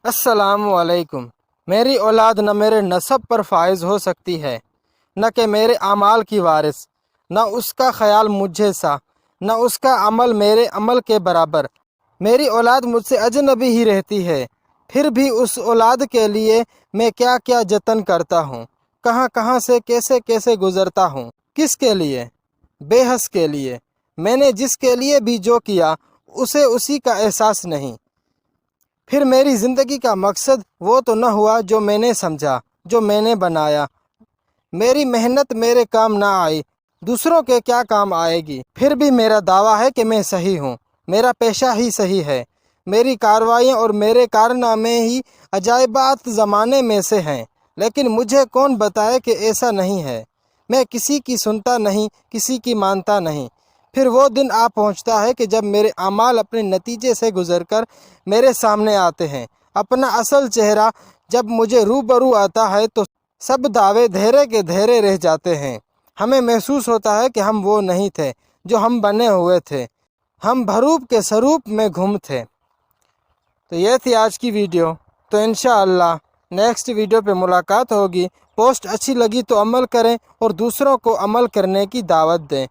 السلام علیکم۔ میری اولاد نہ میرے نسب پر فائز ہو سکتی ہے، نہ کہ میرے اعمال کی وارث، نہ اس کا خیال مجھے سا، نہ اس کا عمل میرے عمل کے برابر۔ میری اولاد مجھ سے اجنبی ہی رہتی ہے، پھر بھی اس اولاد کے لیے میں کیا کیا جتن کرتا ہوں، کہاں کہاں سے کیسے کیسے گزرتا ہوں۔ کس کے لیے؟ بے حس کے لیے۔ میں نے جس کے لیے بھی جو کیا اسے اسی کا احساس نہیں۔ پھر میری زندگی کا مقصد وہ تو نہ ہوا جو میں نے سمجھا، جو میں نے بنایا۔ میری محنت میرے کام نہ آئی، دوسروں کے کیا کام آئے گی؟ پھر بھی میرا دعویٰ ہے کہ میں صحیح ہوں، میرا پیشہ ہی صحیح ہے، میری کارروائیاں اور میرے کارنامے ہی عجائبات زمانے میں سے ہیں۔ لیکن مجھے کون بتائے کہ ایسا نہیں ہے؟ میں کسی کی سنتا نہیں، کسی کی مانتا نہیں۔ پھر وہ دن آ پہنچتا ہے کہ جب میرے اعمال اپنے نتیجے سے گزر کر میرے سامنے آتے ہیں۔ اپنا اصل چہرہ جب مجھے روبرو آتا ہے تو سب دعوے دھیرے کے دھیرے رہ جاتے ہیں۔ ہمیں محسوس ہوتا ہے کہ ہم وہ نہیں تھے جو ہم بنے ہوئے تھے، ہم بھروپ کے سروپ میں گم تھے۔ تو یہ تھی آج کی ویڈیو۔ تو انشاءاللہ نیکسٹ ویڈیو پہ ملاقات ہوگی۔ پوسٹ اچھی لگی تو عمل کریں اور دوسروں کو عمل کرنے کی دعوت دیں۔